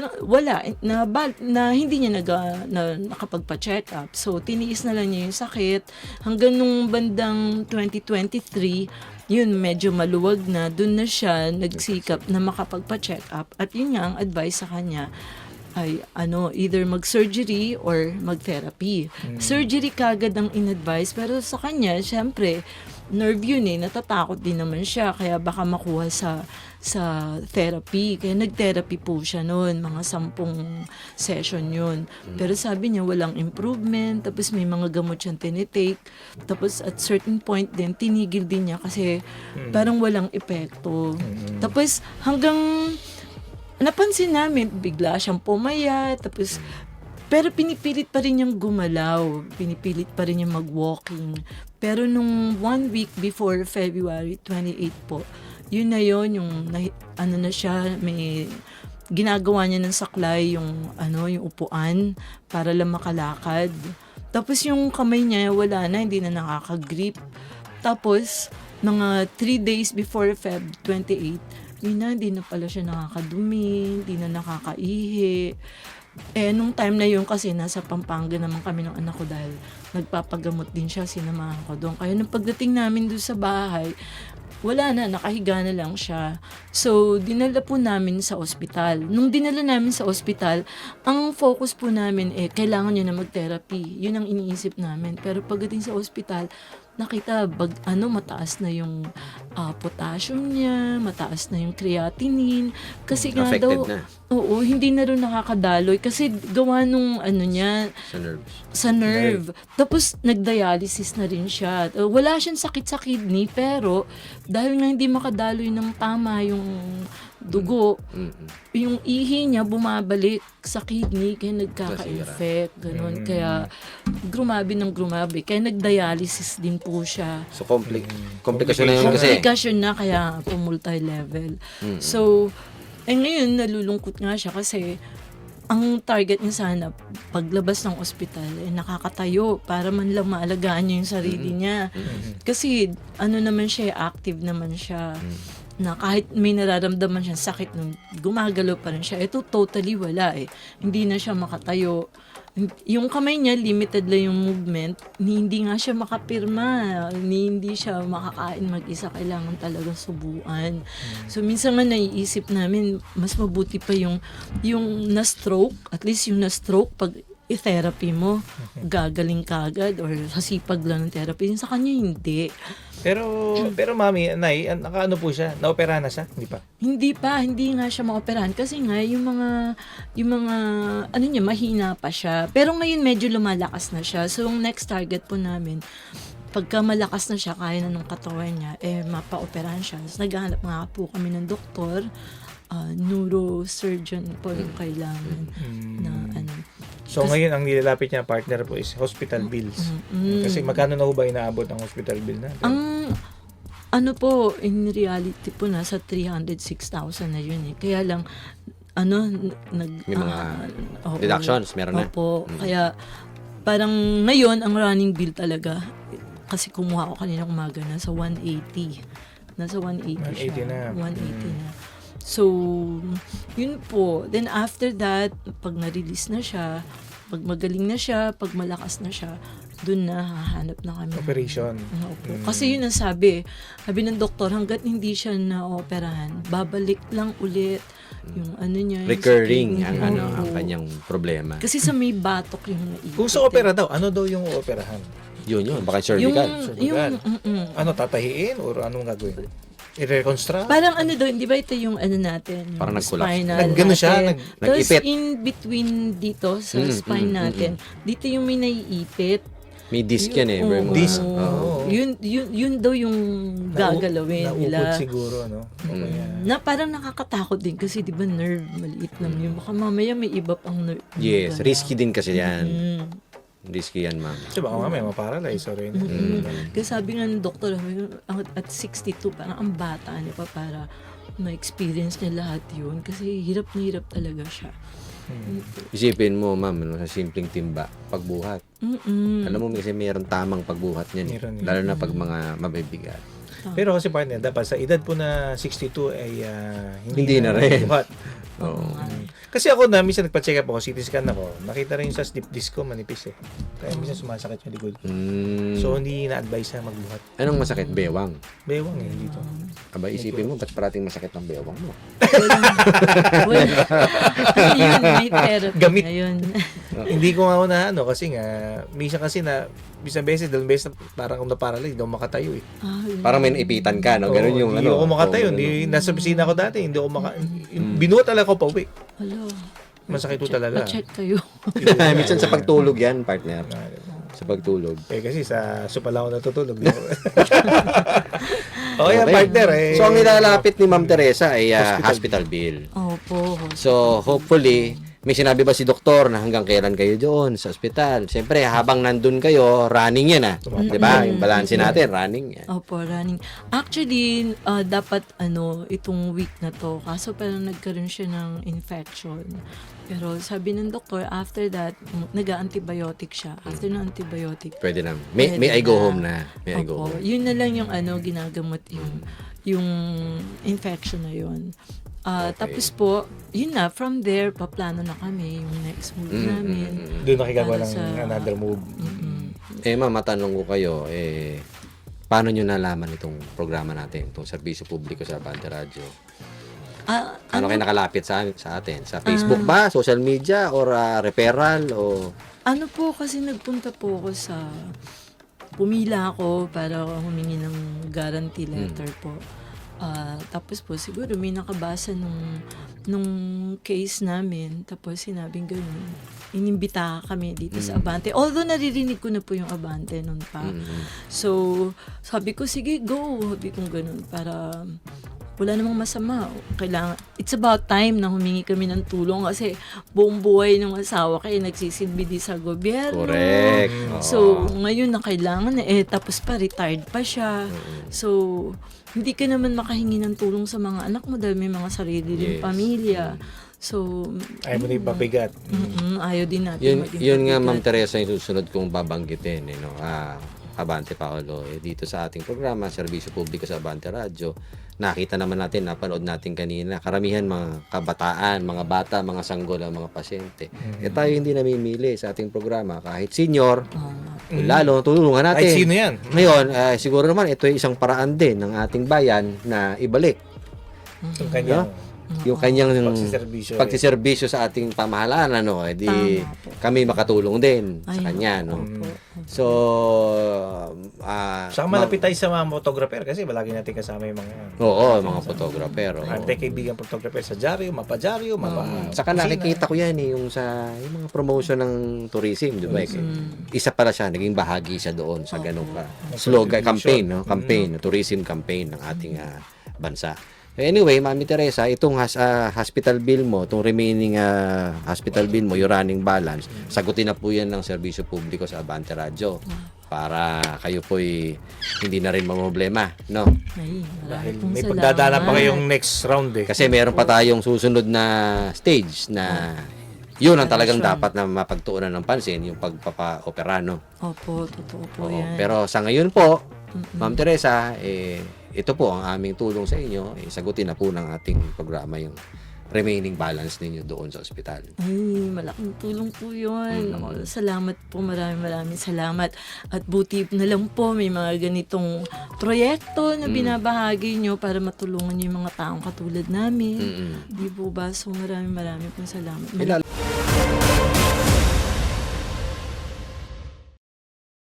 parang wala na hindi niya nakapagpa-check up. So tiniis na lang niya yung sakit hanggang nung bandang 2023, yun medyo maluwag na, dun na siya nagsikap na makapagpa-check up, at yun nga ang advice sa kanya ay either mag-surgery or mag-therapy. Surgery kagad ang in-advise, pero sa kanya syempre nerve yun natatakot din naman siya, kaya baka makuha sa therapy. Kaya nag-therapy po siya noon, mga 10 session yun. Pero sabi niya walang improvement, tapos may mga gamot siyang tinitake, tapos at certain point din, tinigil din niya kasi parang walang epekto. Tapos hanggang napansin namin, bigla siyang pumayat, tapos pero pinipilit pa rin niyang gumalaw, pinipilit pa rin niyang mag-walking. Pero nung 1 week before February 28 po, yun na yun, yung na siya, may ginagawa niya ng saklay, yung upuan para lang makalakad. Tapos yung kamay niya wala na, hindi na nakaka-grip. Tapos mga 3 days before Feb 28, yun na, hindi na pala siya nakakadumi, hindi na nakakaihi. Nung time na yun kasi nasa Pampanga naman kami ng anak ko dahil nagpapagamot din siya, sinamahan ko doon. Kaya nung pagdating namin doon sa bahay, wala na, nakahiga na lang siya. So, dinala po namin sa ospital. Nung dinala namin sa ospital, ang focus po namin kailangan niya na mag-therapy. Yun ang iniisip namin. Pero pagdating sa ospital, nakita mataas na yung potassium niya, mataas na yung creatinine, kasi nga affected daw na. Oo, hindi na rin nakakadaloy kasi gawa nung niya sa nerve. Tapos nagdialysis na rin siya. Wala siyang sakit sa kidney, pero dahil nga hindi makadaloy ng tama yung dugo, yung ihi niya bumabalik sa kidney, kaya nagkaka-infect, ganun. Kaya grumabe. Kaya nagdialysis din po siya. So, komplikasyon na yun kasi. Komplikasyon na, kaya po multi-level. So, ngayon, nalulungkot nga siya kasi ang target niya sana, paglabas ng ospital, nakakatayo para man lang maalagaan niya yung sarili niya. Kasi, naman siya, active naman siya. Na kahit may nararamdaman siyang sakit, nung gumagalaw pa rin siya, ito totally wala Hindi na siya makatayo. Yung kamay niya, limited lang yung movement. Hindi nga siya makapirma. Hindi siya makakain mag-isa. Kailangan talagang subuan. So, minsan nga naiisip namin, mas mabuti pa yung na-stroke. At least yung na-stroke, pag i-therapy mo, gagaling kagad or hasipag lang ng therapy. Sa kanya, hindi. Pero mami, Nay, nakaano po siya? Naopera na siya? Hindi pa? Hindi nga siya maoperahan kasi nga yung mga niya, mahina pa siya. Pero ngayon medyo lumalakas na siya. So yung next target po namin, pagka malakas na siya, kaya na ng katawan niya, mapa-operahan siya. So, naghahanap nga po kami ng doktor, neurosurgeon po yung kailangan na So ngayon ang nilalapit niya partner po is hospital bills. Kasi magkano na ho ba inaabot ang hospital bill natin? Ang in reality po nasa 306,000 na yun Kaya lang May mga deductions, meron na. Opo. Kaya parang ngayon ang running bill talaga, kasi kumuha ko kanina umaga, nasa 180. Nasa 180 siya. 180 na. So, yun po. Then after that, pag na-release na siya, pag magaling na siya, pag malakas na siya, dun na hahanap na kami. Operation. Kasi yun ang sabi ng doktor, hanggat hindi siya na-operahan, babalik lang ulit yung niya. Recurring ang kanyang problema. Kasi sa may batok yung naipit. Kung sa opera daw, ano daw yung operahan? Yun. Baka cervical. Tatahiin or anong gagawin? I-reconstruct? Parang di ba ito yung natin? Yung parang nag-collapse. Nag-gano siya? Tapos nag-ipit. in between dito sa spine natin, dito yung may naiipit. May disc yan Disc. Yun daw yung gagalawin nila. Naupod siguro, no? Na parang nakakatakot din kasi di ba nerve, maliit lang yun. Baka mamaya may iba pang nerve. Yes, risky din kasi yan. Risky yan, ma'am. Diba, may maparalyze or Kasi sabi nga ng doktor, at 62, parang ang bata niya pa para ma-experience niya lahat yun. Kasi hirap na hirap talaga siya. Isipin mo, ma'am, sa simpleng timba, pagbuhat. Alam mo, kasi mayroon tamang pagbuhat niyan. Lalo na pag mga mabibigat. Pero kasi partner, dapat sa edad po na 62 ay hindi na rin. But, Oo nga. Kasi ako na, minsan nagpa-check up ako, CT scan ako, nakita rin sa slip disc ko, manipis eh. Kaya minsan sumasakit yung likod. So, hindi na-advise na magbuhat. Anong masakit? Bewang. Bewang eh, dito. Aba, isipin mo, ba't parating masakit ng bewang mo? Well, yun, may therapy Gamit. ngayon. Hindi ko nga ako na ano, kasi nga, minsan kasi na, isang beses, dalawang beses, parang ako na-paralyze, hindi ako makatayo eh. Parang may naipitan ka, no? Ganun yung Hindi ako makatayo, ganun. hindi, nasa opisina ko dati, hindi ako binuhat talaga ako pa uwi. Hello. Masakit po talaga. Pa-check kayo. Minsan sa pagtulog yan, partner. Sa pagtulog. Eh kasi sa sopa lang ako natutulog. Okay, partner eh. So, ang nilalapit ni Ma'am Teresa ay hospital bill. Opo. So, hopefully, may sinabi ba si doktor na hanggang kailan kayo doon sa ospital? Siyempre, habang nandun kayo, running yan Di ba? Yung balance natin, running yan. Opo, running. Actually, dapat itong week na to, kaso parang nagkaroon siya ng infection. Pero sabi ng doktor, after that, nag-antibiotic siya. After ng antibiotic, Pwede na. May I go home na. May I go opo, home. yun na lang yung ginagamot yung infection na yun. Tapos po, yun na, from there, paplano na kami yung next move namin. Doon nakikagawa Para ng sa- another move. Ma'am, matanong ko kayo, paano nyo nalaman itong programa natin, itong serbisyo publiko sa Abante Radio? Ano kayo nakalapit sa atin? Sa Facebook ba? Social media? Or referral? O Ano po, kasi nagpunta po ako pumila ako para humingi ng guarantee letter po. Tapos po, siguro may nakabasa nung case namin. Tapos sinabing gano'n, inimbita kami dito sa Abante. Although naririnig ko na po yung Abante noon pa. So, sabi ko, sige, go. Sabi ko gano'n para wala namang masama. It's about time na humingi kami ng tulong kasi buong buhay ng asawa ko nagsisilbi din sa gobyerno. correct. So, ngayon na kailangan tapos pa retired pa siya. So, hindi ka naman makahingi ng tulong sa mga anak mo dahil may mga sarili rin Yes. pamilya. So, Ayaw mo na yung pabigat. ayaw din natin maging Yun nga, pabigat. Ma'am Teresa, yung susunod kong babanggitin. Abante Paolo, dito sa ating programa, Serbisyo Publiko sa Abante Radio, nakita naman natin, napanood natin kanina, karamihan mga kabataan, mga bata, mga sanggol, mga pasyente. Tayo hindi namimili sa ating programa, kahit senior, lalo, tulungan natin. Ay, sino yan? Ngayon, siguro naman, ito ay isang paraan din ng ating bayan na ibalik Yung kanya. yung kanyang Pagsiservisyo. pagsiservisyo sa ating pamahalaan, di Tama po. kami makatulong din sa Ay, kanya, no? opo. So, Saka malapit tayo sa mga photographer kasi malagi natin kasama yung mga mga photographer. ante kaibigan photographer sa dyaryo, mapadyaryo, Saka nakikita ko yan yung yung mga promotion ng tourism, di ba? Isa pala siya, naging bahagi siya doon sa ganung slogan, campaign, no? Campaign, tourism campaign ng ating bansa. Anyway, Mami Teresa, itong hospital bill mo, itong remaining hospital bill mo, yung running balance, sagutin na po yan ng serbisyo publiko sa Abante Radio para kayo po'y hindi na rin mamroblema, no? Ay, dahil maraming may salamat. pagdadaanan pa kayong next round eh. Kasi meron pa tayong susunod na stage na yun ang talagang dapat na mapagtuunan ng pansin, yung pagpapa-opera, no? Opo, totoo po Oo, yan. pero sa ngayon po, Ma'am Teresa, ito po ang aming tulong sa inyo. Sagutin na po ng ating programa yung remaining balance ninyo doon sa ospital. Ay, malaking tulong po yun. Ako, salamat po, maraming salamat. At buti na lang po, may mga ganitong proyekto na binabahagi nyo para matulungan nyo yung mga taong katulad namin. Di po ba? So, maraming pong salamat. Lalo